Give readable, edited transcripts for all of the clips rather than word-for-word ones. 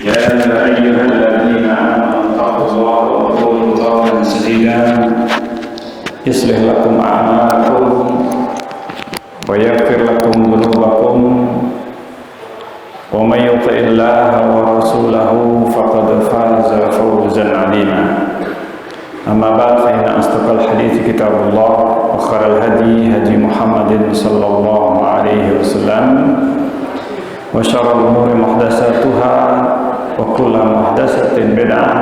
يا أيها الذين آمنوا اتقوا الله وقولوا قولا سديدا يصلح لكم أعمالكم ويغفر لكم ذنوبكم ومن يطع الله ورسوله فقد فاز فوزا عظيما. أما بعد فإن أصدق الحديث كتاب الله وخير الهدي هدي محمد صلى الله عليه وسلم وشر الأمور محدثاتها وكل محدثة بدعة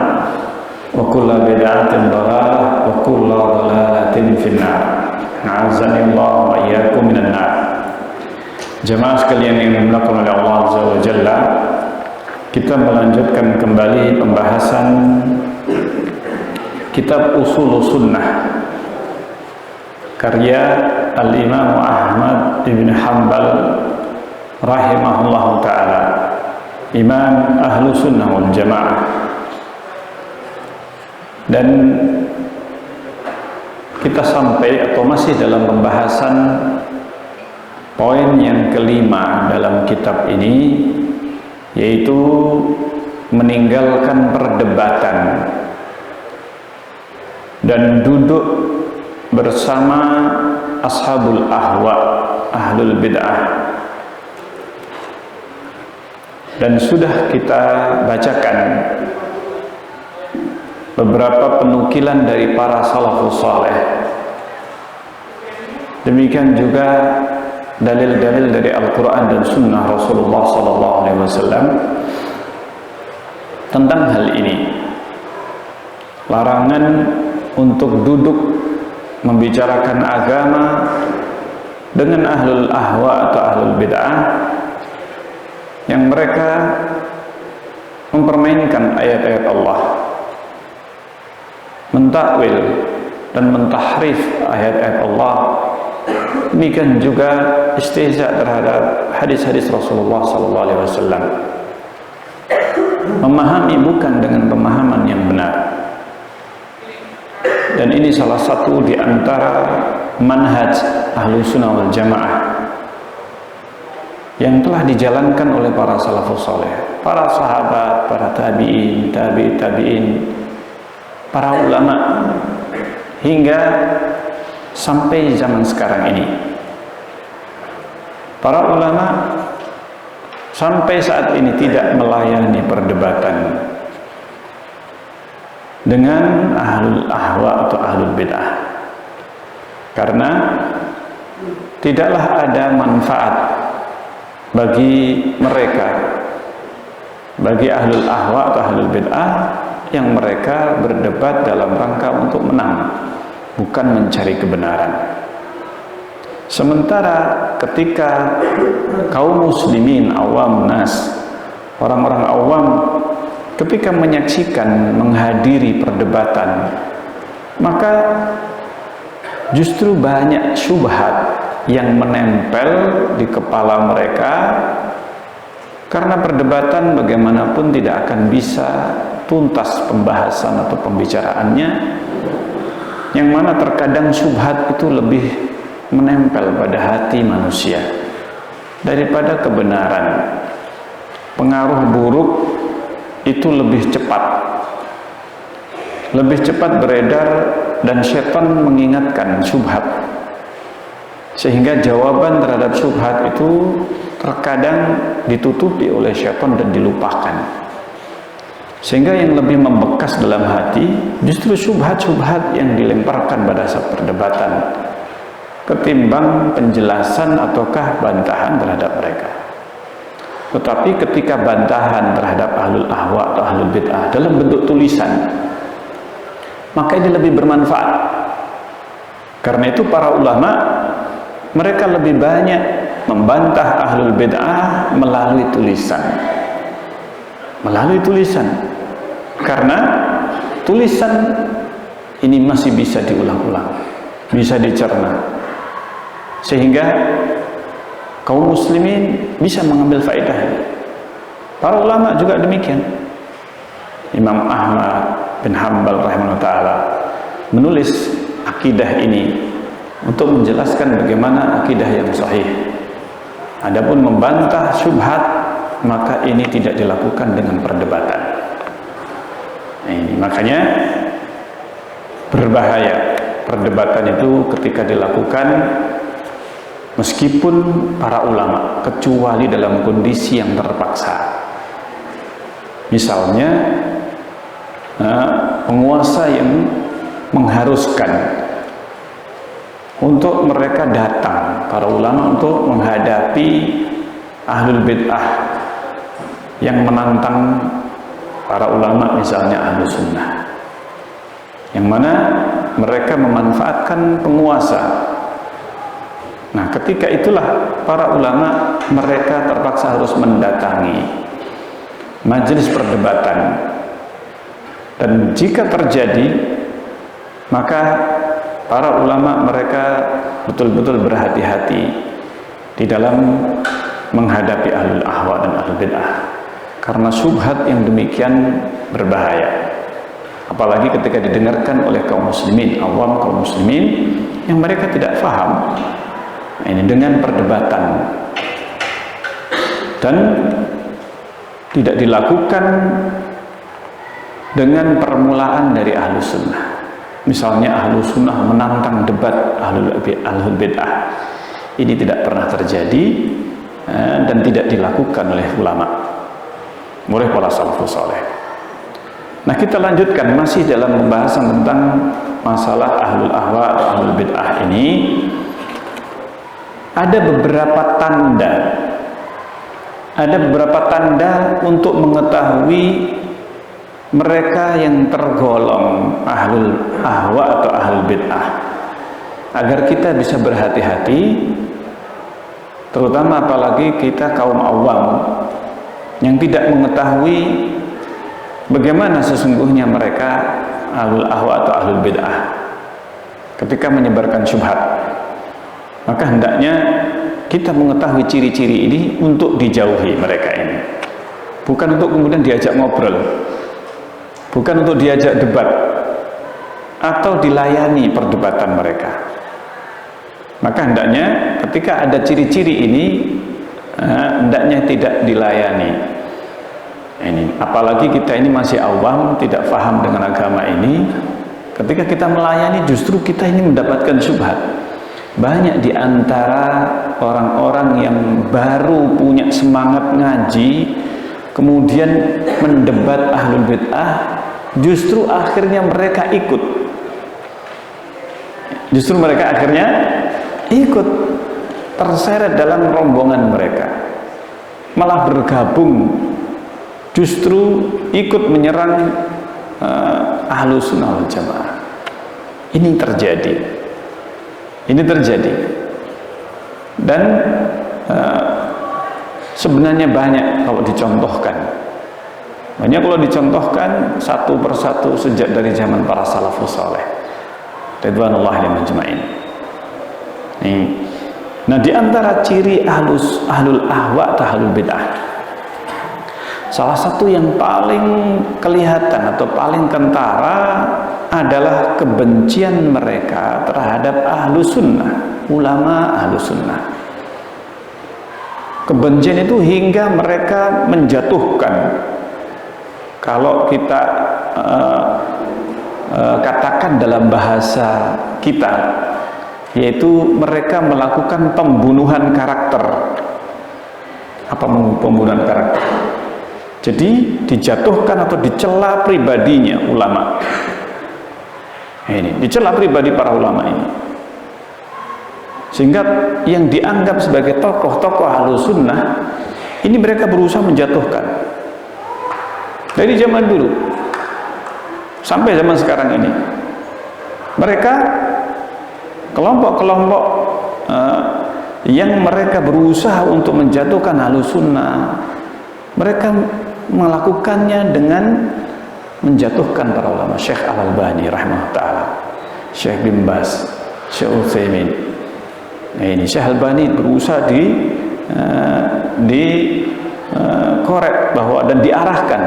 وكل بدعة ضلالة وكل ضلالة في النار. A'azzani Allah wa iyyakum minan nar. Jemaah sekalian yang dimuliakan oleh Allah Azza wa Jalla, kita melanjutkan kembali pembahasan kitab Ushulus Sunnah karya Al-Imam Ahmad ibn Hanbal rahimahullahu ta'ala, Imam Ahlu Sunnah wal Jamaah. Dan kita sampai atau masih dalam pembahasan poin yang kelima dalam kitab ini, yaitu meninggalkan perdebatan dan duduk bersama ashabul ahwa, ahlul bid'ah. Dan sudah kita bacakan beberapa penukilan dari para salafus saleh. Demikian juga dalil-dalil dari Al-Quran dan Sunnah Rasulullah SAW tentang hal ini. Larangan untuk duduk membicarakan agama dengan ahlul ahwa atau ahlul bid'ah yang mereka mempermainkan ayat-ayat Allah, mentakwil dan mentahrif ayat-ayat Allah. Demikian juga istihza terhadap hadis-hadis Rasulullah SAW, memahami bukan dengan pemahaman yang benar. Dan ini salah satu di antara manhaj Ahlu Sunnah wal Jamaah yang telah dijalankan oleh para salafus saleh, para sahabat, para tabi'in, tabi'in, para ulama, hingga sampai zaman sekarang ini. Para ulama sampai saat ini tidak melayani perdebatan dengan ahlul ahwa atau ahlul bid'ah, karena tidaklah ada manfaat bagi mereka, bagi ahlul ahwa atau ahlul bid'ah, yang mereka berdebat dalam rangka untuk menang, bukan mencari kebenaran. Sementara ketika kaum muslimin awam nas, orang-orang awam, ketika menyaksikan, menghadiri perdebatan, maka justru banyak syubhat yang menempel di kepala mereka, karena perdebatan bagaimanapun tidak akan bisa tuntas pembahasan atau pembicaraannya, yang mana terkadang syubhat itu lebih menempel pada hati manusia daripada kebenaran. Pengaruh buruk itu lebih cepat beredar, dan syaitan mengingatkan syubhat, sehingga jawaban terhadap syubhat itu terkadang ditutupi oleh syaitan dan dilupakan, sehingga yang lebih membekas dalam hati justru syubhat-syubhat yang dilemparkan pada saat perdebatan, ketimbang penjelasan ataukah bantahan terhadap mereka. Tetapi ketika bantahan terhadap ahlul ahwa atau ahlul bid'ah dalam bentuk tulisan, maka ini lebih bermanfaat. Karena itu para ulama, mereka lebih banyak membantah ahlul bid'ah melalui tulisan. Karena tulisan ini masih bisa diulang-ulang, bisa dicerna, sehingga kaum muslimin bisa mengambil faedah. Para ulama juga demikian. Imam Ahmad bin Hanbal rahimahullah ta'ala menulis akidah ini untuk menjelaskan bagaimana akidah yang sahih. Adapun membantah syubhat maka ini tidak dilakukan dengan perdebatan. Nah, ini makanya berbahaya perdebatan itu ketika dilakukan meskipun para ulama, kecuali dalam kondisi yang terpaksa. Misalnya penguasa yang mengharuskan untuk mereka datang, para ulama, untuk menghadapi ahlul bid'ah yang menantang para ulama, misalnya ahlus sunnah, yang mana mereka memanfaatkan penguasa. Nah, ketika itulah para ulama mereka terpaksa harus mendatangi majelis perdebatan, dan jika terjadi maka para ulama mereka betul-betul berhati-hati di dalam menghadapi ahlul ahwa dan ahlul bid'ah, karena syubhat yang demikian berbahaya, apalagi ketika didengarkan oleh kaum muslimin, awam kaum muslimin yang mereka tidak faham. Ini dengan perdebatan dan tidak dilakukan dengan permulaan dari ahlus sunnah. Misalnya ahlus sunnah menantang debat ahlul bid'ah, ini tidak pernah terjadi dan tidak dilakukan oleh ulama, oleh para salafus saleh. Nah, kita lanjutkan masih dalam pembahasan tentang masalah ahlul ahwa atau ahlul bid'ah ini. Ada beberapa tanda untuk mengetahui mereka yang tergolong ahlul ahwa atau ahlul bid'ah, agar kita bisa berhati-hati, terutama apalagi kita kaum awam yang tidak mengetahui bagaimana sesungguhnya mereka ahlul ahwa atau ahlul bid'ah ketika menyebarkan syubhat. Maka hendaknya kita mengetahui ciri-ciri ini untuk dijauhi mereka ini, bukan untuk kemudian diajak ngobrol, bukan untuk diajak debat atau dilayani perdebatan mereka. Maka hendaknya ketika ada ciri-ciri ini hendaknya tidak dilayani. Ini apalagi kita ini masih awam, tidak paham dengan agama ini. Ketika kita melayani, justru kita ini mendapatkan syubhat. Banyak di antara orang-orang yang baru punya semangat ngaji, kemudian mendebat ahlul bid'ah, justru akhirnya mereka ikut. Justru mereka akhirnya ikut terseret dalam rombongan mereka, malah bergabung, justru ikut menyerang ahlus sunnah wal jamaah. Ini terjadi. Dan sebenarnya banyak kalau dicontohkan. Banyak kalau dicontohkan satu persatu sejak dari zaman para salafus saleh ridwanullahi alaihim ajmain. Nah, di antara ciri ahlul ahwa atau ahlul bid'ah, salah satu yang paling kelihatan atau paling kentara adalah kebencian mereka terhadap ahlus sunnah, ulama ahlus sunnah. Kebencian itu hingga mereka menjatuhkan, kalau kita katakan dalam bahasa kita, yaitu mereka melakukan pembunuhan karakter. Apa pembunuhan karakter? Jadi dijatuhkan atau dicela pribadinya ulama. Ini dicela pribadi para ulama ini, sehingga yang dianggap sebagai tokoh-tokoh ahlus sunnah ini mereka berusaha menjatuhkan dari zaman dulu sampai zaman sekarang ini. Mereka kelompok-kelompok yang mereka berusaha untuk menjatuhkan ahlus sunnah, mereka melakukannya dengan menjatuhkan para ulama. Syekh Al-Albani rahimahullah ta'ala, Syekh bin Baz, Syekh Utsaimin. Nah, ini Syekh Al-Albani berusaha korek bahwa dan diarahkan.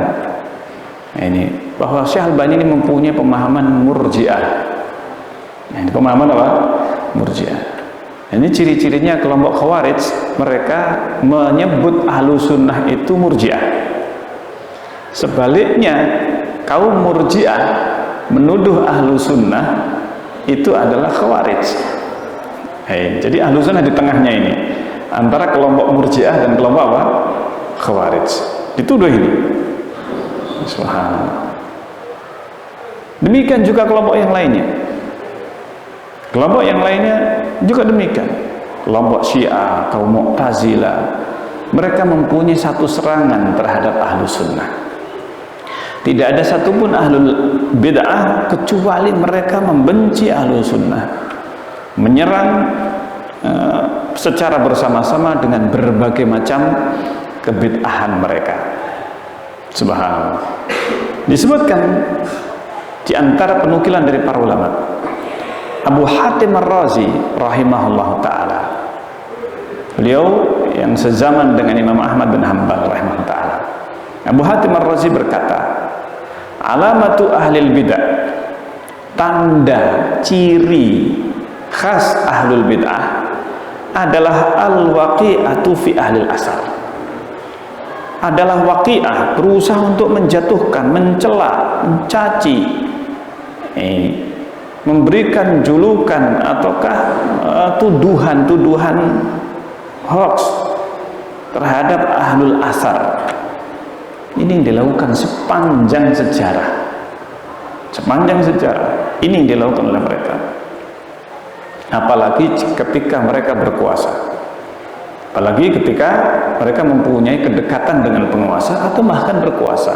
Nah, ini bahwa Syekh Al-Albani ini mempunyai pemahaman murji'ah. Nah, ini pemahaman apa? Murji'ah. Nah, ini ciri-cirinya kelompok Khawarij mereka menyebut ahlu sunnah itu murjiah. Sebaliknya kaum murjiah menuduh ahlu sunnah itu adalah khawarij. Jadi ahlu sunnah di tengahnya ini, antara kelompok murjiah dan kelompok apa? Khawarij. Dituduh ini. Subhanallah. Demikian juga kelompok yang lainnya. Kelompok yang lainnya juga demikian. Kelompok Syiah, kaum Mu'tazilah, mereka mempunyai satu serangan terhadap ahlu sunnah. Tidak ada satupun ahlul bid'ah kecuali mereka membenci ahlu sunnah, menyerang secara bersama-sama dengan berbagai macam kebid'ahan mereka. Subhanallah. Disebutkan di antara penukilan dari para ulama, Abu Hatim Ar-Razi rahimahullah ta'ala, beliau yang sezaman dengan Imam Ahmad bin Hanbal rahimahullah ta'ala, Abu Hatim Ar-Razi berkata, alamatu ahlil bid'ah, tanda ciri khas ahlul bid'ah adalah al-waqi'atu fi ahlil asar, adalah waqi'ah, berusaha untuk menjatuhkan, mencela, mencaci, memberikan julukan ataukah tuduhan-tuduhan hoax terhadap ahlul asar. Ini yang dilakukan sepanjang sejarah. Sepanjang sejarah ini yang dilakukan oleh mereka. Apalagi ketika mereka berkuasa, apalagi ketika mereka mempunyai kedekatan dengan penguasa atau bahkan berkuasa.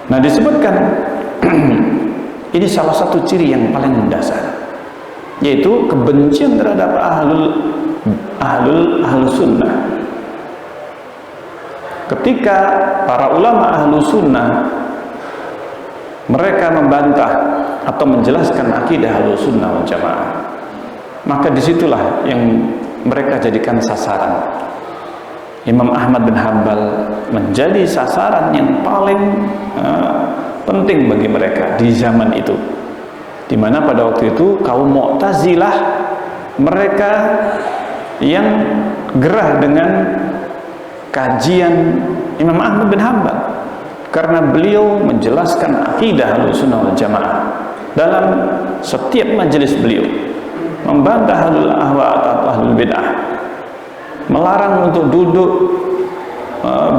Nah, disebutkan ini salah satu ciri yang paling mendasar, yaitu kebencian terhadap ahlul sunnah. Ketika para ulama ahlu sunnah mereka membantah atau menjelaskan akidah ahlu sunnah wal jamaah, maka disitulah yang mereka jadikan sasaran. Imam Ahmad bin Hanbal menjadi sasaran yang paling penting bagi mereka di zaman itu, di mana pada waktu itu kaum Mu'tazilah mereka yang gerah dengan kajian Imam Ahmad bin Hanbal, karena beliau menjelaskan akidah Ahlussunnah wal Jamaah dalam setiap majelis beliau, membantah ahlul ahwa atau ahlul bid'ah, melarang untuk duduk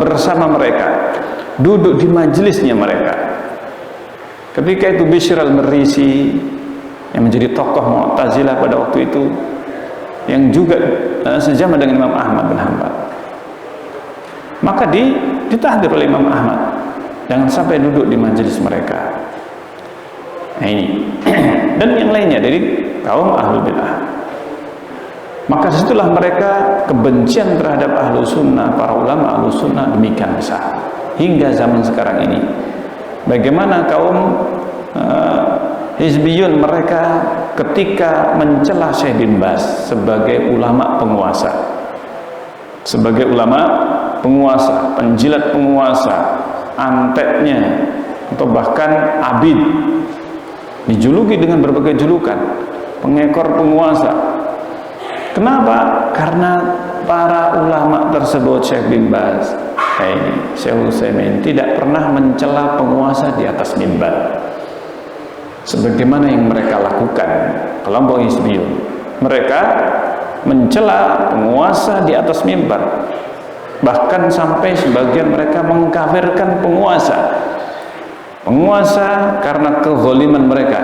bersama mereka, duduk di majelisnya mereka. Ketika itu Bishr al-Marisi yang menjadi tokoh Mu'tazilah pada waktu itu, yang juga sejaman dengan Imam Ahmad bin Hanbal, maka ditahdir oleh Imam Ahmad, jangan sampai duduk di majelis mereka. Nah ini dan yang lainnya dari kaum ahlul bid'ah. Maka situlah mereka kebencian terhadap ahlu sunnah, para ulama ahlu sunnah demikian besar hingga zaman sekarang ini. Bagaimana kaum hizbiyun mereka ketika mencela Syekh bin Baz sebagai ulama penguasa, sebagai ulama penguasa, penjilat penguasa, anteknya atau bahkan abid, dijuluki dengan berbagai julukan, pengekor penguasa. Kenapa? Karena para ulama tersebut, Syekh bin Baz, Syekh Utsaimin, tidak pernah mencela penguasa di atas mimbar sebagaimana yang mereka lakukan kelompok hizbiyun. Mereka mencela penguasa di atas mimbar, bahkan sampai sebagian mereka mengkafirkan penguasa karena kezaliman mereka,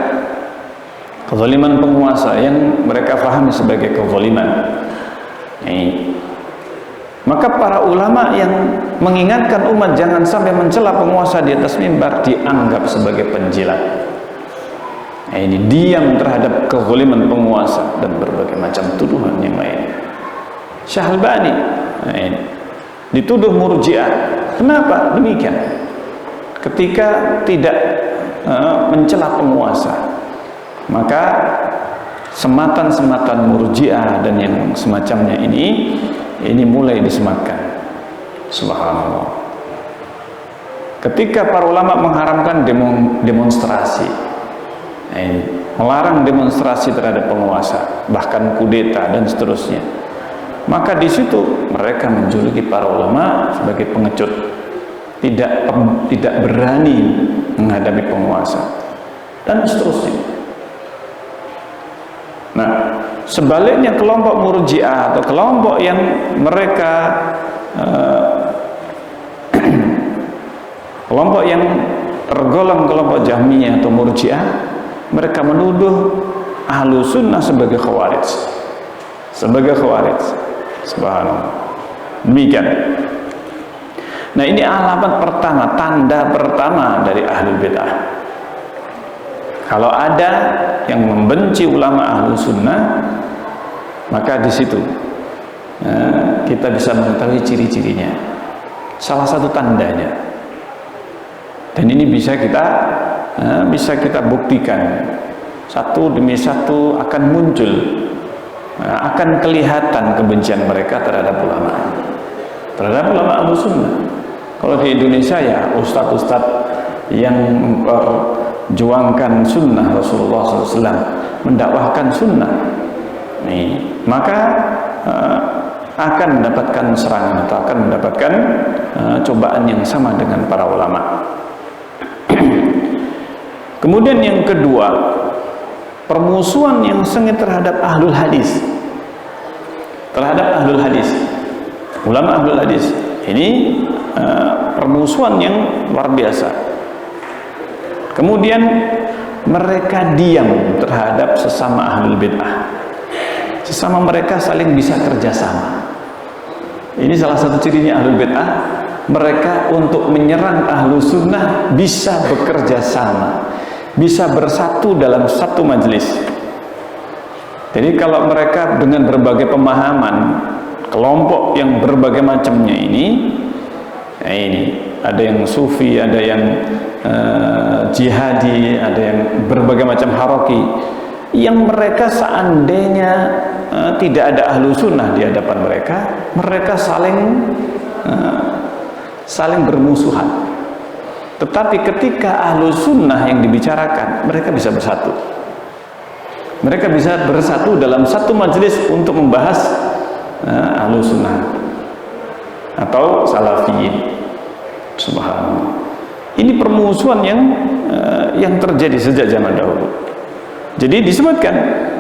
kezaliman penguasa yang mereka pahami sebagai kezaliman. Maka para ulama yang mengingatkan umat jangan sampai mencela penguasa di atas mimbar dianggap sebagai penjilat. Ini diam terhadap kezaliman penguasa dan berbagai macam tuduhan yang lain. Syekh Albani dituduh murji'ah. Kenapa demikian? Ketika tidak mencela penguasa, maka sematan-sematan murji'ah dan yang semacamnya ini mulai disematkan. Subhanallah. Ketika para ulama mengharamkan demonstrasi, melarang demonstrasi terhadap penguasa, bahkan kudeta dan seterusnya. Maka di situ mereka menjuluki para ulama sebagai pengecut, tidak berani menghadapi penguasa dan seterusnya. Nah, sebaliknya kelompok Murji'ah atau kelompok yang mereka kelompok yang tergolong kelompok Jahmiyah atau Murji'ah, mereka menuduh ahlu sunnah sebagai khawarij, subhanallah. Demikian. Nah, ini alamat pertama, tanda pertama dari ahlul bid'ah. Kalau ada yang membenci ulama ahlu sunnah, maka di situ kita bisa mengetahui ciri-cirinya. Salah satu tandanya, dan ini bisa kita buktikan satu demi satu akan muncul, akan kelihatan kebencian mereka terhadap ulama ahlu sunnah. Kalau di Indonesia ya ustadz-ustadz yang memperjuangkan sunnah Rasulullah SAW, mendakwahkan sunnah, maka akan mendapatkan serangan atau akan mendapatkan cobaan yang sama dengan para ulama. Kemudian yang kedua, permusuhan yang sengit terhadap ahlul hadis, ulama ahlul hadis. Ini permusuhan yang luar biasa. Kemudian mereka diam terhadap sesama ahlul bid'ah. Sesama mereka saling bisa kerjasama. Ini salah satu cirinya ahlul bid'ah. Mereka untuk menyerang ahlu sunnah bisa bekerja sama, bisa bersatu dalam satu majelis. Jadi kalau mereka dengan berbagai pemahaman, kelompok yang berbagai macamnya ini ada yang sufi, ada yang jihadi, ada yang berbagai macam haroki, yang mereka seandainya tidak ada ahlu sunnah di hadapan mereka, mereka saling bermusuhan. Tetapi ketika ahlu sunnah yang dibicarakan, mereka bisa bersatu. Mereka bisa bersatu dalam satu majelis untuk membahas ahlu sunnah atau salafiyin. Subhanallah. Ini permusuhan yang terjadi sejak zaman dahulu. Jadi disebutkan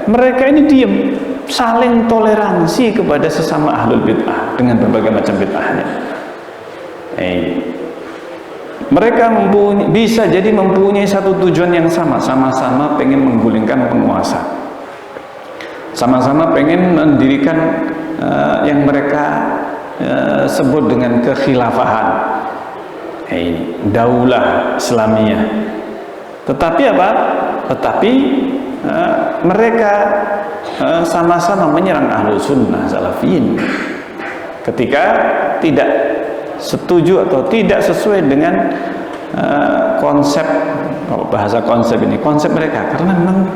mereka ini diam, saling toleransi kepada sesama ahlul bid'ah dengan berbagai macam bid'ahnya. Mereka bisa jadi mempunyai satu tujuan yang sama-sama pengen menggulingkan penguasa, sama-sama pengen mendirikan yang mereka sebut dengan kekhilafahan, daulah Islamiyah. Tetapi apa? Tetapi mereka sama-sama menyerang ahlu sunnah salafiyin ketika tidak setuju atau tidak sesuai dengan konsep, kalau bahasa konsep ini, konsep mereka. Karena memang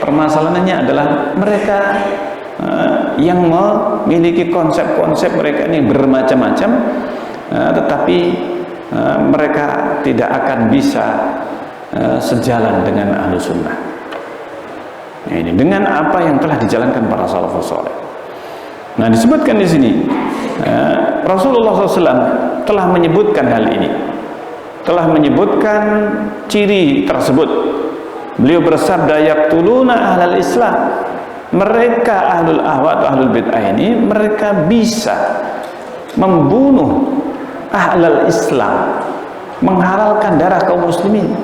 permasalahannya adalah mereka yang memiliki konsep-konsep mereka ini bermacam-macam, tetapi mereka tidak akan bisa sejalan dengan ahlu sunnah. Ini dengan apa yang telah dijalankan para salafus saleh. Nah, disebutkan di sini Rasulullah SAW telah menyebutkan hal ini, telah menyebutkan ciri tersebut. Beliau bersabda, yaqtuluna ahlal Islam. Mereka ahlul ahwa atau ahlul bid'ah ini, mereka bisa membunuh ahlal Islam, menghalalkan darah kaum muslimin.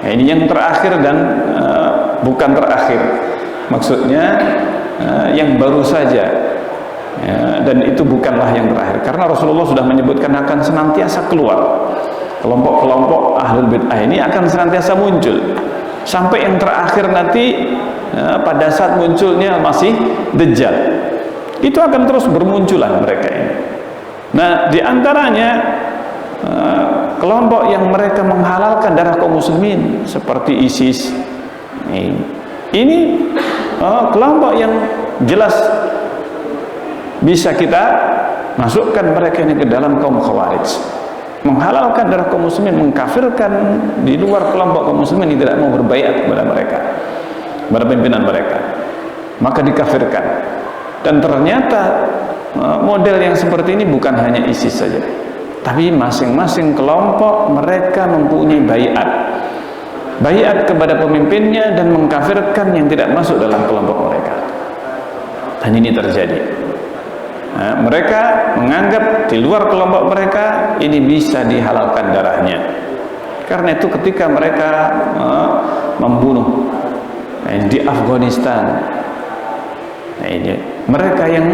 Nah, ini yang terakhir dan bukan terakhir, maksudnya yang baru saja, dan itu bukanlah yang terakhir, karena Rasulullah sudah menyebutkan akan senantiasa keluar kelompok-kelompok ahlul bid'ah ini, akan senantiasa muncul sampai yang terakhir nanti, pada saat munculnya masih Dajjal, itu akan terus bermunculan mereka ini. Nah, diantaranya kelompok yang mereka menghalalkan darah kaum muslimin seperti ISIS. Ini kelompok yang jelas bisa kita masukkan mereka ini ke dalam kaum khawarij. menghalalkan darah kaum muslimin, mengkafirkan di luar kelompok kaum muslimin yang tidak mau berbaiat kepada mereka, kepada pimpinan mereka, maka dikafirkan. Dan ternyata model yang seperti ini bukan hanya ISIS saja, tapi masing-masing kelompok mereka mempunyai baiat kepada pemimpinnya dan mengkafirkan yang tidak masuk dalam kelompok mereka. Dan ini terjadi. Mereka menganggap di luar kelompok mereka ini bisa dihalalkan darahnya. Karena itu ketika mereka membunuh di Afghanistan, mereka yang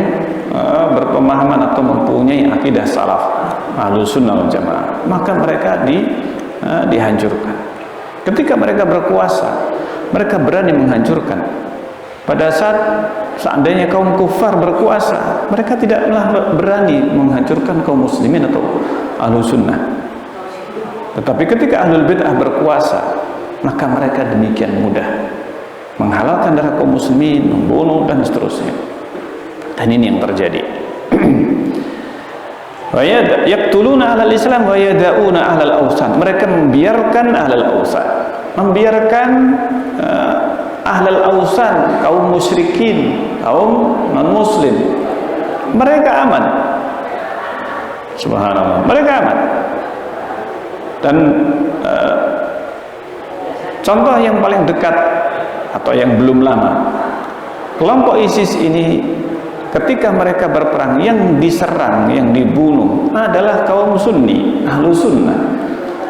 berpemahaman atau mempunyai akidah salaf Ahlus Sunnah wal Jamaah, maka mereka dihancurkan. Ketika mereka berkuasa, mereka berani menghancurkan. Pada saat seandainya kaum kufar berkuasa, mereka tidaklah berani menghancurkan kaum muslimin atau Ahlus Sunnah. Tetapi ketika Ahlul Bid'ah berkuasa, maka mereka demikian mudah menghalalkan darah kaum muslimin, membunuh dan seterusnya. Dan ini yang terjadi. Yaqtuluna ahlal Islam wa yada'una ahlal awsan. Mereka membiarkan ahlal awsan, membiarkan ahlal awsan, kaum musyrikin, kaum non-muslim. Mereka aman. Subhanallah, mereka aman. Dan contoh yang paling dekat atau yang belum lama, kelompok ISIS ini ketika mereka berperang, yang diserang, yang dibunuh adalah kaum Sunni, Ahlus Sunnah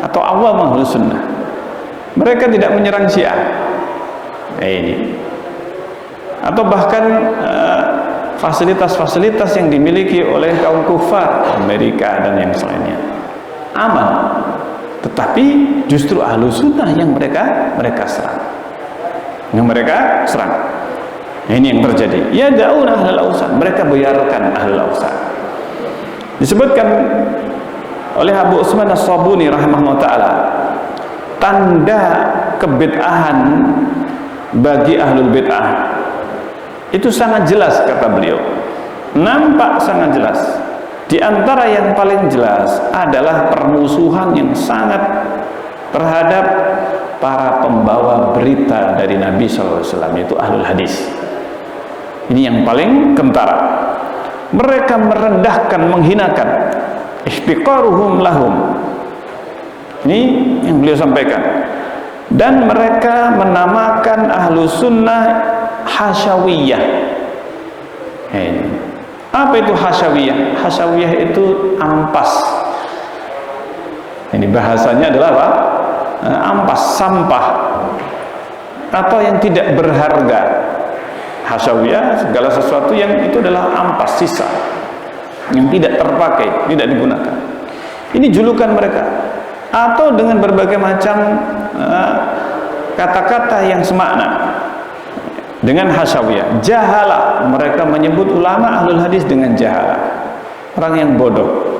atau awam Ahlus Sunnah. Mereka tidak menyerang Syiah. Ini atau bahkan fasilitas-fasilitas yang dimiliki oleh kaum kufar Amerika dan yang selainnya aman, tetapi justru Ahlus Sunnah yang mereka serang, Ini yang terjadi. Ya daun ahlal awsan, mereka biarkan ahlal awsan. Disebutkan oleh Abu Utsman As-Sabuni rahimahullah taala, tanda kebid'ahan bagi ahlul bid'ah itu sangat jelas, kata beliau, nampak sangat jelas. Di antara yang paling jelas adalah permusuhan yang sangat terhadap para pembawa berita dari Nabi SAW, itu ahlul hadis. Ini yang paling kentara. Mereka merendahkan, menghinakan, ihtiqaruhum lahum. Ini yang beliau sampaikan. Dan mereka menamakan Ahlus Sunnah hasyawiyah. Apa itu hasyawiyah? Hasyawiyah itu ampas. Ini bahasanya adalah apa? Ampas, sampah, atau yang tidak berharga. Hasyawiyah segala sesuatu yang itu adalah ampas, sisa, yang tidak terpakai, tidak digunakan. Ini julukan mereka. Atau dengan berbagai macam kata-kata yang semakna dengan hasyawiyah. Jahalah, mereka menyebut ulama ahlul hadis dengan jahalah, orang yang bodoh.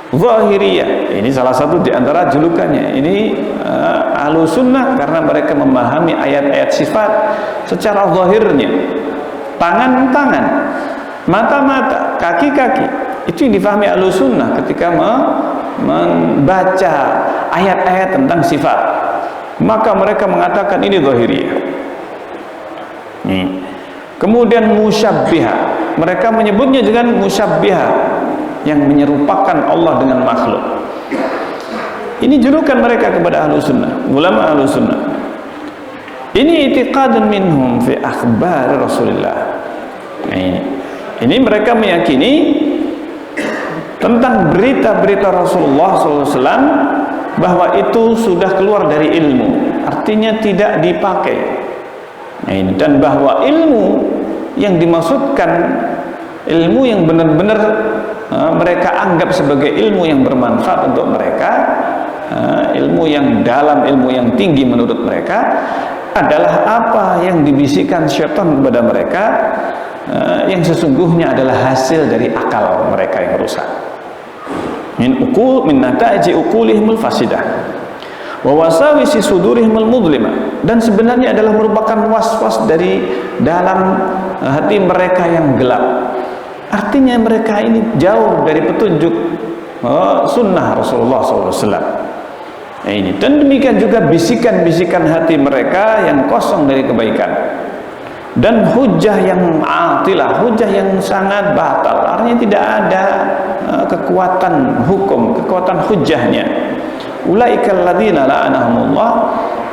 Zahiriyah, ini salah satu di antara julukannya. Ini Ahlus Sunnah karena mereka memahami ayat-ayat sifat secara zahirnya. Tangan-tangan, mata-mata, kaki-kaki, itu yang difahami Ahlus Sunnah ketika membaca ayat-ayat tentang sifat. Maka mereka mengatakan ini zahiriyah. Kemudian musyabbihah, mereka menyebutnya dengan musyabbihah, yang menyerupakan Allah dengan makhluk. Ini julukan mereka kepada Ahlus Sunnah, ulama Ahlus Sunnah. Ini i'tiqadun minhum fi akhbar Rasulullah. Ini mereka meyakini tentang berita-berita Rasulullah SAW bahwa itu sudah keluar dari ilmu, artinya tidak dipakai. Dan bahwa ilmu yang dimaksudkan, ilmu yang benar-benar mereka anggap sebagai ilmu yang bermanfaat untuk mereka, ilmu yang dalam, ilmu yang tinggi menurut mereka, adalah apa yang dibisikkan syaitan kepada mereka, yang sesungguhnya adalah hasil dari akal mereka yang rusak. Min nataiji uqulihimul fasidah wa wasawisi sudurihimul mudlimah, dan sebenarnya adalah merupakan was-was dari dalam hati mereka yang gelap. Artinya mereka ini jauh dari petunjuk, sunnah Rasulullah SAW. Ini dan demikian juga bisikan-bisikan hati mereka yang kosong dari kebaikan dan hujah yang atilah, hujah yang sangat batal, artinya tidak ada kekuatan hukum, kekuatan hujahnya. Ulaikal ladzina la'anahumullah,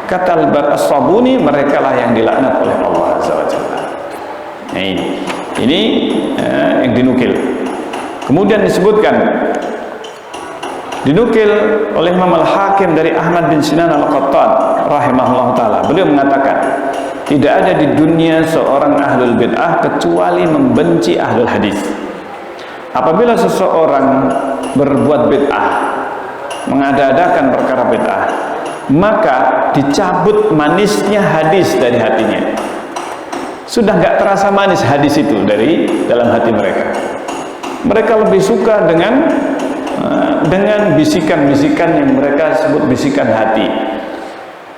kata As-Sabuni, mereka lah yang dilaknat oleh Allah Azza wa Jalla. Nah, ini yang dinukil. Kemudian disebutkan, dinukil oleh Imam Al-Hakim dari Ahmad bin Sinan Al-Qattan rahimahullah ta'ala. Beliau mengatakan, tidak ada di dunia seorang ahlul bid'ah kecuali membenci ahlul hadis. Apabila seseorang berbuat bid'ah, mengada-adakan perkara bid'ah, maka dicabut manisnya hadis dari hatinya. Sudah nggak terasa manis hadis itu dari dalam hati mereka. Mereka lebih suka dengan bisikan-bisikan yang mereka sebut bisikan hati.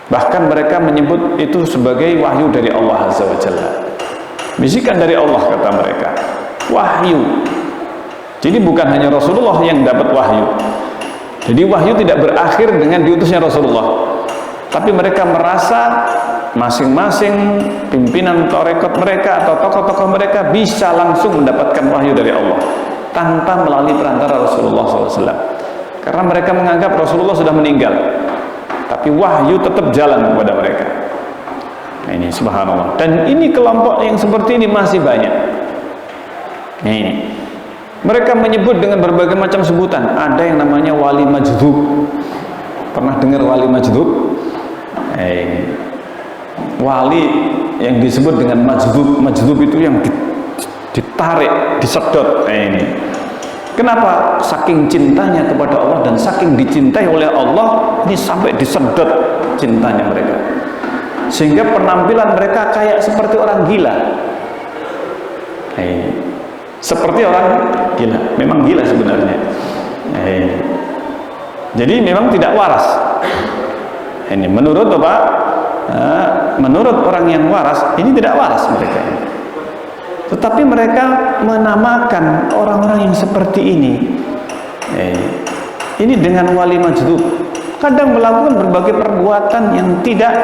Bahkan mereka menyebut itu sebagai wahyu dari Allah Azza wa Jalla. Bisikan dari Allah, kata mereka. Wahyu. Jadi bukan hanya Rasulullah yang dapat wahyu. Jadi wahyu tidak berakhir dengan diutusnya Rasulullah. Tapi mereka merasa masing-masing pimpinan tarekat mereka atau tokoh-tokoh mereka bisa langsung mendapatkan wahyu dari Allah tanpa melalui perantara Rasulullah SAW. Karena mereka menganggap Rasulullah sudah meninggal, tapi wahyu tetap jalan kepada mereka. Nah, ini subhanallah. Dan ini kelompok yang seperti ini masih banyak. Nah, ini mereka menyebut dengan berbagai macam sebutan. Ada yang namanya wali majdhub. Pernah dengar wali majdhub? Wali yang disebut dengan majdhub. Majdhub itu yang ditarik, disedot. Ini kenapa? Saking cintanya kepada Allah dan saking dicintai oleh Allah, ini sampai disedot cintanya mereka, sehingga penampilan mereka kayak seperti orang gila. Seperti orang gila, memang gila sebenarnya. Jadi memang tidak waras. Ini menurut Bapak, menurut orang yang waras, ini tidak waras mereka ini. Tetapi mereka menamakan orang-orang yang seperti ini dengan wali majdhub. Kadang melakukan berbagai perbuatan yang tidak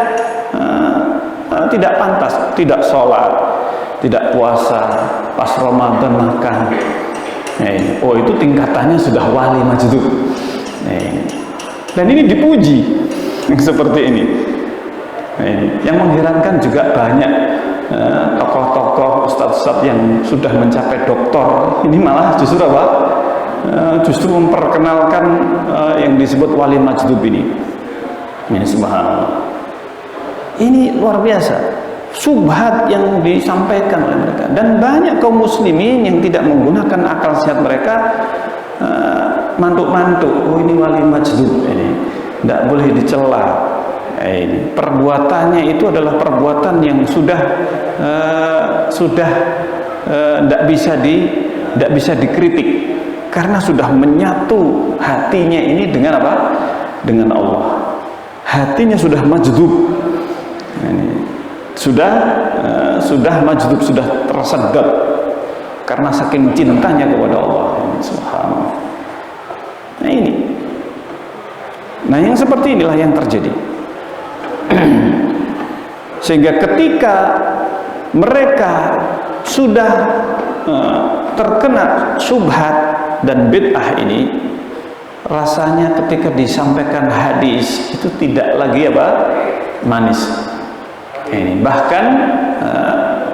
pantas, tidak sholat, tidak puasa, pas Ramadan makan. Oh, itu tingkatannya sudah wali majdhub. Dan ini dipuji yang seperti ini. Yang mengherankan juga banyak tokoh-tokoh, ustadz-ustadz yang sudah mencapai doktor, ini malah justru apa? Justru memperkenalkan yang disebut wali majdhub ini. Ini subhanallah. Ini luar biasa subhat yang disampaikan oleh mereka, dan banyak kaum muslimin yang tidak menggunakan akal sehat mereka, mantuk-mantuk. Oh, ini wali majdhub, ini tidak boleh dicela. Ini perbuatannya itu adalah perbuatan yang sudah tidak bisa dikritik, karena sudah menyatu hatinya ini dengan apa? Dengan Allah. Hatinya sudah majdhub. Ini sudah majdhub, sudah tersedot karena saking cintanya kepada Allah. Subhanallah. Nah, ini. Nah, yang seperti inilah yang terjadi. Sehingga ketika mereka sudah terkena subhat dan bid'ah ini, rasanya ketika disampaikan hadis itu tidak lagi apa? Manis. Ini bahkan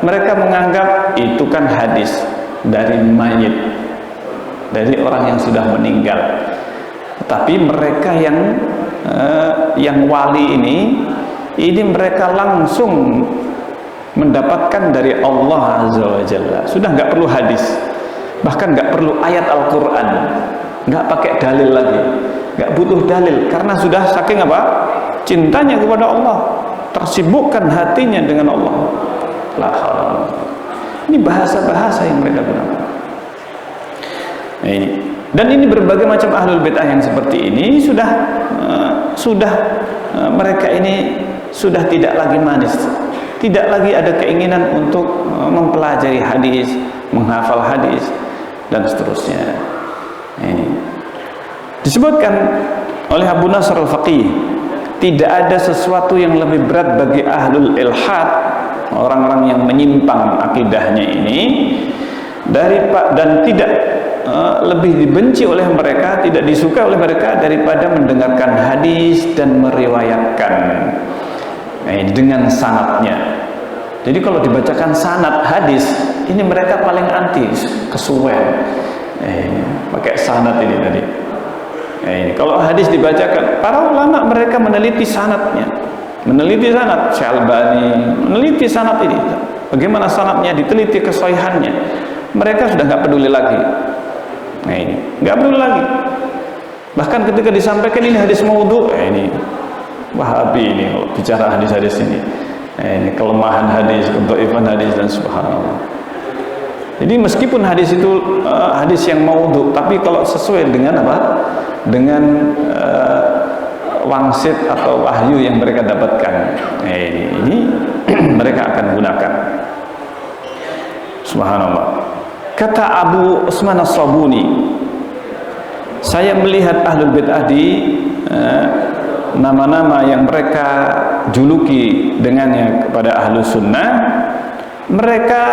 mereka menganggap itu kan hadis dari mayit, dari orang yang sudah meninggal. Tapi mereka yang wali ini mereka langsung mendapatkan dari Allah Azza wa Jalla. Sudah nggak perlu hadis, bahkan nggak perlu ayat Al-Quran, nggak pakai dalil lagi, nggak butuh dalil, karena sudah saking apa? Cintanya kepada Allah, tersibukkan hatinya dengan Allah. Ini bahasa-bahasa yang mereka gunakan. Nah, ini. Dan ini berbagai macam ahlul bid'ah yang seperti ini sudah mereka ini sudah tidak lagi manis, tidak lagi ada keinginan untuk mempelajari hadis, menghafal hadis dan seterusnya. Ini. Disebutkan oleh Abu Nasr al-Faqih, tidak ada sesuatu yang lebih berat bagi ahlul ilhad, orang-orang yang menyimpang akidahnya ini, dan tidak lebih dibenci oleh mereka, tidak disukai oleh mereka daripada mendengarkan hadis dan meriwayatkan dengan sanadnya. Jadi kalau dibacakan sanad hadis, ini mereka paling anti, kesuwen. Pakai sanad ini tadi. Kalau hadis dibacakan, para ulama mereka meneliti sanadnya, meneliti sanad Syalbani, meneliti sanad ini, bagaimana sanadnya, diteliti kesahihannya. Mereka sudah nggak peduli lagi. Nggak peduli lagi. Bahkan ketika disampaikan ini hadis maudhu, ini Wahabi ini kalau bicara hadis-hadis ini, ini kelemahan hadis, kedhaifan hadis, dan subhanallah. Jadi meskipun hadis itu hadis yang maudhu, tapi kalau sesuai dengan apa? Dengan wangsit atau wahyu yang mereka dapatkan, ini mereka akan gunakan. Subhanallah. Kata Abu Usman As-Sabuni, saya melihat ahlul bid'ah di nama-nama yang mereka juluki dengannya kepada ahlu sunnah, mereka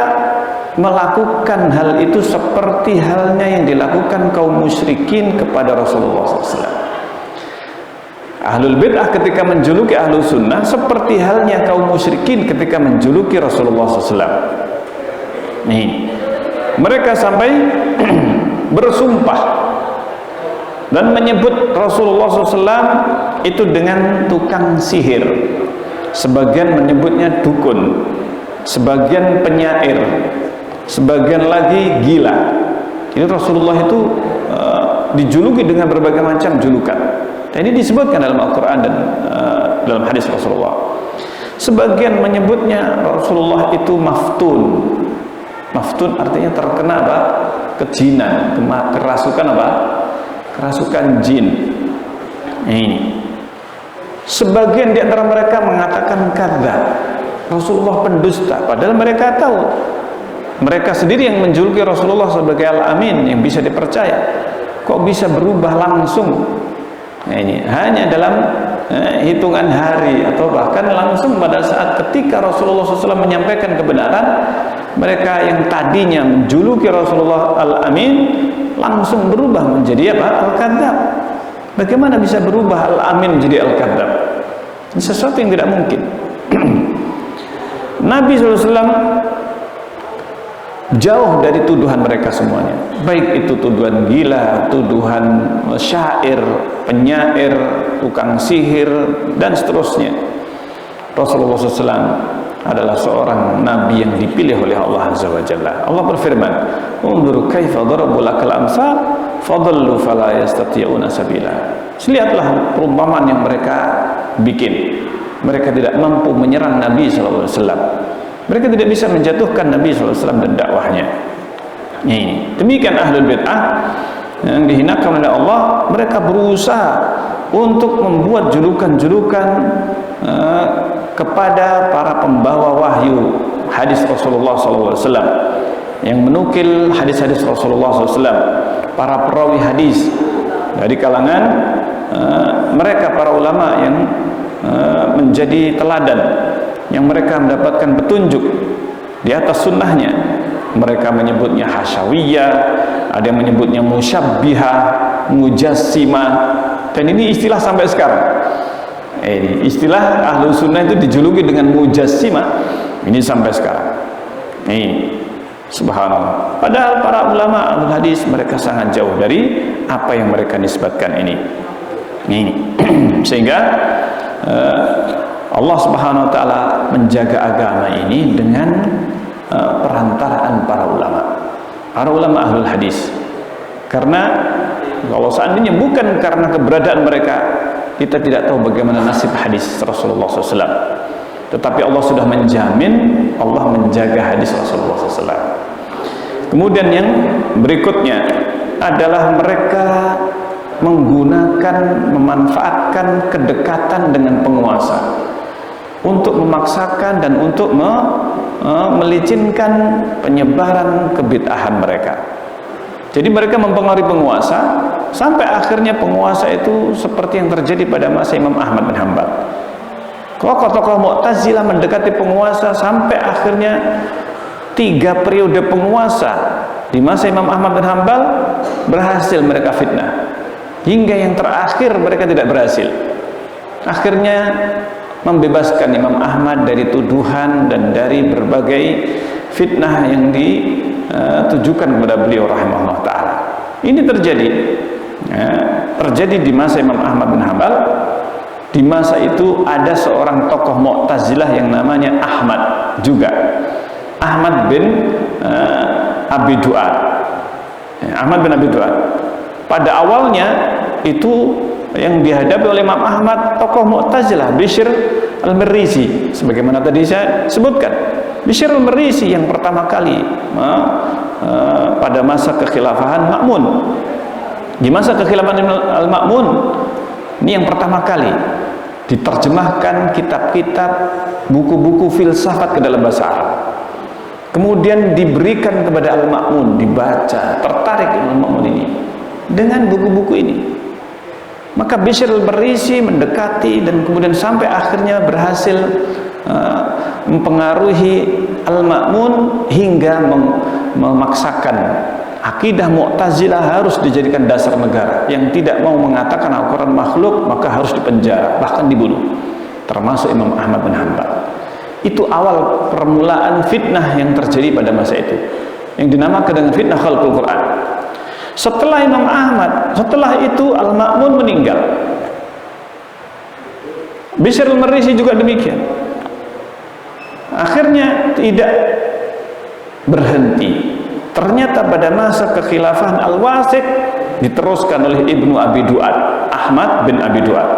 melakukan hal itu seperti halnya yang dilakukan kaum musyrikin kepada Rasulullah SAW. Ahlul bid'ah ketika menjuluki ahlu sunnah seperti halnya kaum musyrikin ketika menjuluki Rasulullah SAW. Nih, mereka sampai bersumpah dan menyebut Rasulullah SAW itu dengan tukang sihir. Sebagian menyebutnya dukun, sebagian penyair, sebagian lagi gila. Jadi Rasulullah itu dijuluki dengan berbagai macam julukan. Dan ini disebutkan dalam Al-Quran dan dalam hadis Rasulullah. Sebagian menyebutnya Rasulullah itu maftun. Maftun artinya terkena apa? Kejinan, kerasukan apa? Kerasukan jin. Ini. Sebagian di antara mereka mengatakan kadzdzab, Rasulullah pendusta, padahal mereka tahu mereka sendiri yang menjuluki Rasulullah sebagai Al-Amin yang bisa dipercaya, kok bisa berubah langsung. Ini hanya dalam hitungan hari atau bahkan langsung pada saat ketika Rasulullah SAW menyampaikan kebenaran, mereka yang tadinya menjuluki Rasulullah Al-Amin langsung berubah menjadi apa? Al-Kadzdzab. Bagaimana bisa berubah Al-Amin menjadi Al-Kadzdzab? Ini sesuatu yang tidak mungkin. Nabi SAW jauh dari tuduhan mereka semuanya, baik itu tuduhan gila, tuduhan syair, penyair, tukang sihir, dan seterusnya. Rasulullah SAW adalah seorang nabi yang dipilih oleh Allah Azza wa Jalla. Allah berfirman, "Unzur kaifa darabu lakal amsal, fadallu fala yastati'una sabila." Lihatlah perumpamaan yang mereka bikin. Mereka tidak mampu menyerang Nabi SAW. Mereka tidak bisa menjatuhkan Nabi SAW dan dakwahnya. Ini demikian ahlul bid'ah yang dihinakan oleh Allah. Mereka berusaha untuk membuat julukan-julukan kepada para pembawa wahyu hadis Rasulullah SAW, yang menukil hadis-hadis Rasulullah SAW, para perawi hadis dari kalangan mereka para ulama yang menjadi teladan, yang mereka mendapatkan petunjuk di atas sunnahnya. Mereka menyebutnya hasyawiyah, ada yang menyebutnya musyabbihah, mujassimah, dan ini istilah sampai sekarang. Ini istilah ahlu sunnah itu dijuluki dengan mujassimah, ini sampai sekarang. Ini subhanallah. Padahal para ulama ahlu hadis mereka sangat jauh dari apa yang mereka nisbatkan ini. Sehingga Allah Subhanahu wa taala menjaga agama ini dengan perantaraan para ulama ahlul hadis. Karena kalau seandainya bukan karena keberadaan mereka, kita tidak tahu bagaimana nasib hadis Rasulullah SAW. Tetapi Allah sudah menjamin, Allah menjaga hadis Rasulullah SAW. Kemudian yang berikutnya adalah mereka memanfaatkan kedekatan dengan penguasa untuk memaksakan dan untuk melicinkan penyebaran kebid'ahan mereka. Jadi mereka mempengaruhi penguasa sampai akhirnya penguasa itu seperti yang terjadi pada masa Imam Ahmad bin Hanbal. Tokoh-tokoh Mu'tazilah mendekati penguasa sampai akhirnya 3 periode penguasa di masa Imam Ahmad bin Hanbal berhasil mereka fitnah, hingga yang terakhir mereka tidak berhasil. Akhirnya membebaskan Imam Ahmad dari tuduhan dan dari berbagai fitnah yang ditujukan kepada beliau rahimahullah ta'ala. Ini terjadi di masa Imam Ahmad bin Hanbal. Di masa itu ada seorang tokoh Mu'tazilah yang namanya Ahmad juga, Ahmad bin Abi Du'ad. Ahmad bin Abi Du'ad pada awalnya itu yang dihadapi oleh Imam Ahmad tokoh Mu'tazilah Bishr al-Marisi, sebagaimana tadi saya sebutkan. Bishr al-Marisi yang pertama kali pada masa kekhilafahan Ma'mun. Di masa kekhilafahan al-Ma'mun ini yang pertama kali diterjemahkan kitab-kitab, buku-buku filsafat ke dalam bahasa Arab. Kemudian diberikan kepada Al-Ma'mun, dibaca, tertarik Al-Ma'mun ini dengan buku-buku ini. Maka Bishr al-Marisi mendekati dan kemudian sampai akhirnya berhasil mempengaruhi Al-Ma'mun hingga memaksakan akidah Mu'tazilah harus dijadikan dasar negara. Yang tidak mau mengatakan Al-Quran makhluk maka harus dipenjara, bahkan dibunuh, termasuk Imam Ahmad bin Hanbal. Itu awal permulaan fitnah yang terjadi pada masa itu, yang dinamakan dengan fitnah khalqul Quran. Setelah Imam Ahmad, setelah itu Al-Ma'mun meninggal, Bishr al-Marisi juga demikian. Akhirnya tidak berhenti. Ternyata pada masa kekhilafahan Al-Wasith diteruskan oleh Ibnu Abi Du'ad, Ahmad bin Abi Du'ad.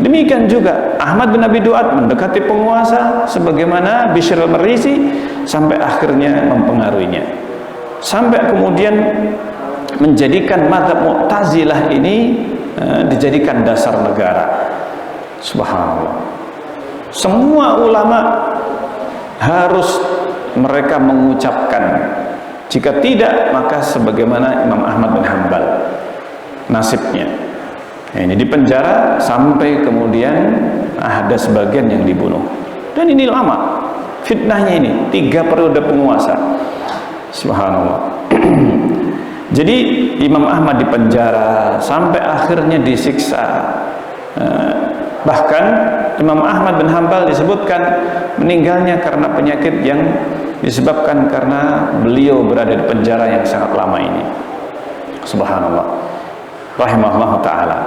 Demikian juga Ahmad bin Abi Du'ad mendekati penguasa sebagaimana Bishr al-Marisi sampai akhirnya mempengaruhinya, sampai kemudian menjadikan mazhab Mu'tazilah ini dijadikan dasar negara. Subhanallah. Semua ulama harus mereka mengucapkan, jika tidak maka sebagaimana Imam Ahmad bin Hanbal nasibnya. Ini dipenjara sampai kemudian ada sebagian yang dibunuh. Dan ini lama fitnahnya ini, 3 periode penguasa. Subhanallah. Jadi Imam Ahmad dipenjara sampai akhirnya disiksa. Bahkan Imam Ahmad bin Hanbal disebutkan meninggalnya karena penyakit yang disebabkan karena beliau berada di penjara yang sangat lama ini. Subhanallah, rahimahullah ta'ala.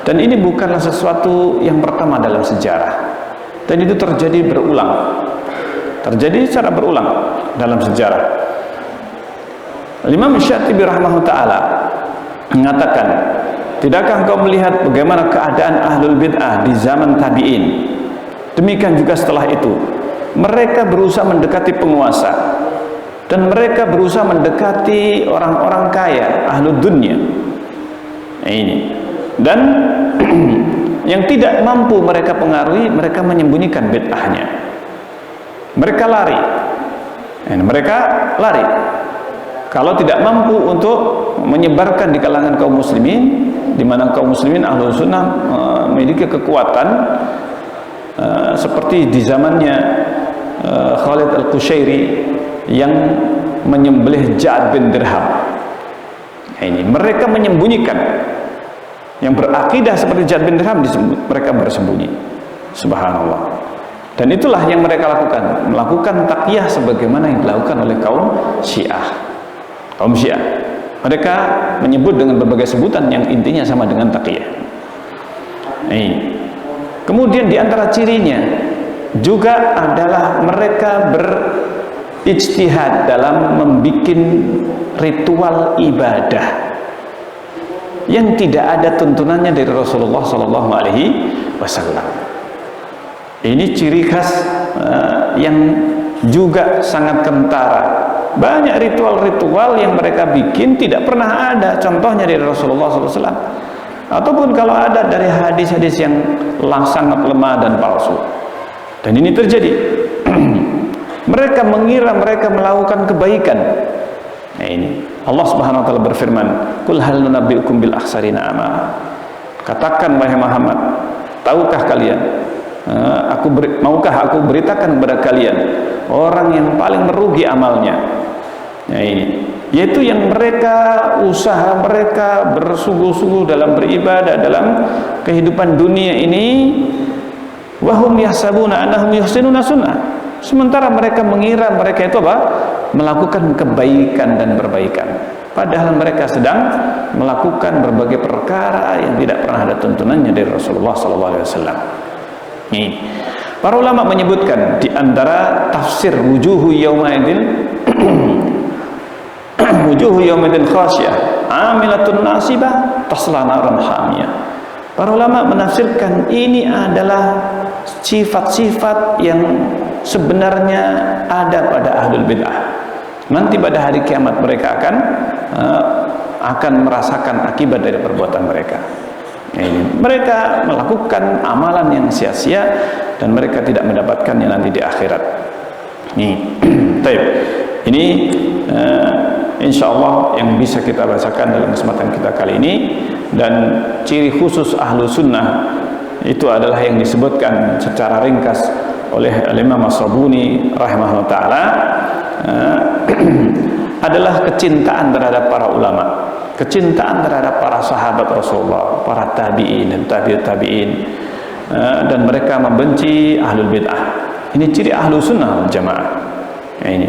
Dan ini bukanlah sesuatu yang pertama dalam sejarah, dan itu terjadi berulang, terjadi secara berulang dalam sejarah. Imam Syatibi rahimahullah ta'ala mengatakan, tidakkah engkau melihat bagaimana keadaan ahlul bid'ah di zaman tabi'in? Demikian juga setelah itu mereka berusaha mendekati penguasa, dan mereka berusaha mendekati orang-orang kaya, ahlul dunya. Ini, dan yang tidak mampu mereka pengaruhi, mereka menyembunyikan bid'ahnya. Mereka lari. Mereka lari. Kalau tidak mampu untuk menyebarkan di kalangan kaum muslimin, di mana kaum muslimin ahlus sunnah memiliki kekuatan seperti di zamannya Khalid al-Qushairi yang menyembelih Ja'ad bin Dirham. Ini mereka menyembunyikan. Yang berakidah seperti Ja'ad bin Dirham mereka bersembunyi. Subhanallah. Dan itulah yang mereka lakukan, melakukan taqiyah sebagaimana yang dilakukan oleh kaum Syiah. Kaum Syiah, mereka menyebut dengan berbagai sebutan yang intinya sama dengan taqiyah. Kemudian di antara cirinya juga adalah mereka berijtihad dalam membuat ritual ibadah yang tidak ada tuntunannya dari Rasulullah SAW. Ini ciri khas yang juga sangat kentara. Banyak ritual-ritual yang mereka bikin tidak pernah ada contohnya dari Rasulullah SAW, ataupun kalau ada dari hadis-hadis yang sangat lemah dan palsu. Dan ini terjadi. Mereka mengira mereka melakukan kebaikan. Nah ini Allah Subhanahu wa taala berfirman, "Qul hal nunabbiukum bil akhsarina amala." Katakan wahai Muhammad, tahukah kalian, maukah aku beritakan kepada kalian orang yang paling merugi amalnya? Nah ini, yaitu yang mereka usaha mereka bersungguh-sungguh dalam beribadah dalam kehidupan dunia ini, wahum yahsabuna annahum yuhsinuna sunnah, sementara mereka mengira mereka itu apa? Melakukan kebaikan dan perbaikan, padahal mereka sedang melakukan berbagai perkara yang tidak pernah ada tuntunannya dari Rasulullah SAW. Ini para ulama menyebutkan di antara tafsir wujuhu yaumaidin wujuhu yaumaidin khasyah amilatun nasibah tasla naran hamiyah. Para ulama menafsirkan ini adalah sifat-sifat yang sebenarnya ada pada ahlul bid'ah. Nanti pada hari kiamat mereka akan merasakan akibat dari perbuatan mereka. Ini, mereka melakukan amalan yang sia-sia dan mereka tidak mendapatkannya nanti di akhirat. Ini insyaallah yang bisa kita bahasakan dalam kesempatan kita kali ini. Dan ciri khusus ahlu sunnah itu adalah yang disebutkan secara ringkas oleh Imam As-Sabuni rahimahullah ta'ala, adalah kecintaan terhadap para ulama, kecintaan terhadap para sahabat Rasulullah, para tabi'in dan tabi'in, dan mereka membenci ahlul bid'ah. Ini ciri ahlu sunnah jamaah. Ini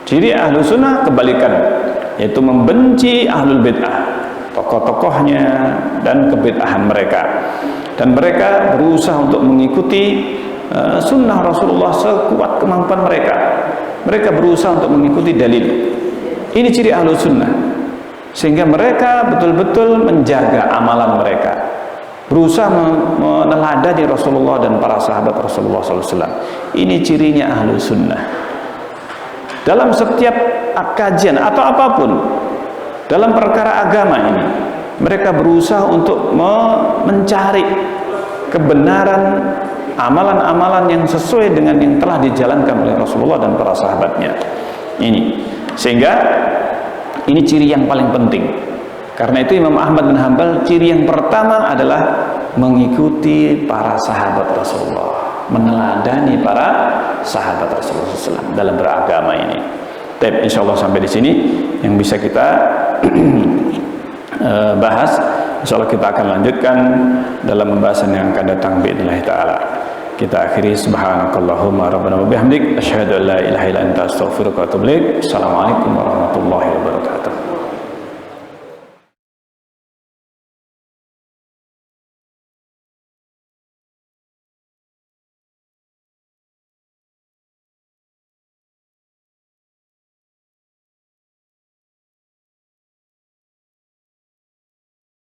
ciri ahlu sunnah kebalikan, yaitu membenci ahlul bid'ah, tokoh-tokohnya dan kebid'ahan mereka, dan mereka berusaha untuk mengikuti sunnah Rasulullah sekuat kemampuan mereka. Mereka berusaha untuk mengikuti dalil. Ini ciri ahlu sunnah, sehingga mereka betul-betul menjaga amalan mereka, berusaha meneladani Rasulullah dan para sahabat Rasulullah SAW. Ini cirinya ahlu sunnah. Dalam setiap kajian atau apapun dalam perkara agama ini, mereka berusaha untuk mencari kebenaran amalan-amalan yang sesuai dengan yang telah dijalankan oleh Rasulullah dan para sahabatnya. Ini, sehingga ini ciri yang paling penting. Karena itu Imam Ahmad bin Hanbal, ciri yang pertama adalah mengikuti para sahabat Rasulullah, meneladani para sahabat Rasulullah SAW dalam beragama ini. Tapi insyaallah sampai di sini yang bisa kita bahas. Insyaallah kita akan lanjutkan dalam pembahasan yang akan datang biidznillah taala. Kita akhiri subhanakallahumma rabbana wa bihamdik asyhadu an la ilaha illa anta astaghfiruka wa atubu ilaik. Assalamualaikum warahmatullahi wabarakatuh.